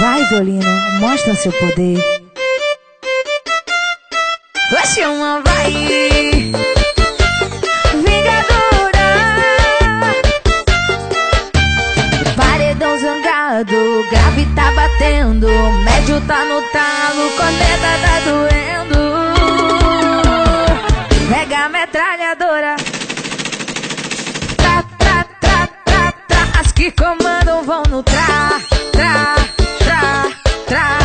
Vai, Dolino, mostra seu poder. Vai chamar, vai. Vingadora. Paredão zangado, grave tá batendo, médio tá no talo, corneta tá doendo. Pega a metralhadora. Tra, tra, tra, tra, tra. As que comandam vão no tra, tra, tra, tra,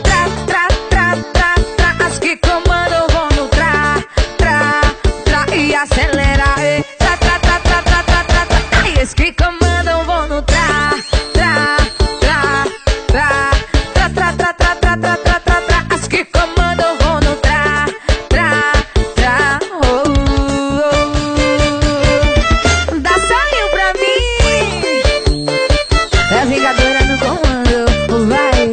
tra, tra, tra, tra, tra. As que comandam vão no tra, tra, tra. E acelera, tra, tra, tra, tra, tra, tra, tra, tra. E as que comandam vão no tra, tra, tra, tra, tra, tra, tra, tra, tra, tra, tra, tra, tra. As que comandam vão no tra, tra, tra. Oh, oh, oh. Dá sonho pra mim. É a Vingadora no comando, vai.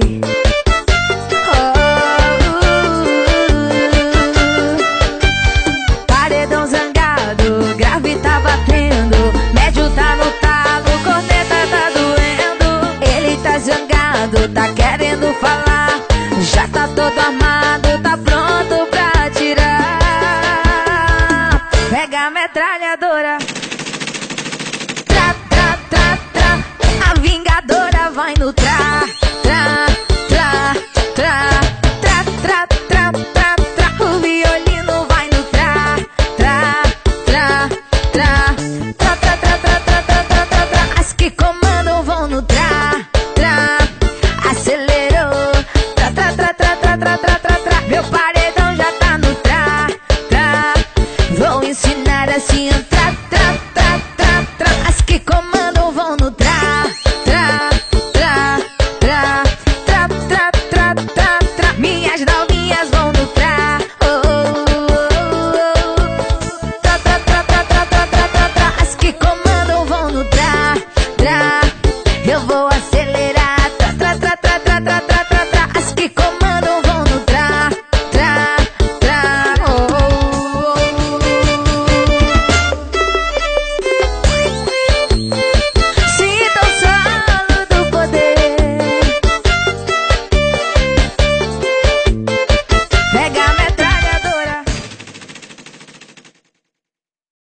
Paredão zangado, grave tá batendo, médio tá no talo, corneta tá doendo. Ele tá zangado, tá querendo falar, já tá todo armado, tá pronto pra atirar. Pega a metralhadora. Tra, tra, tra, tra. A Vingadora vai no tra.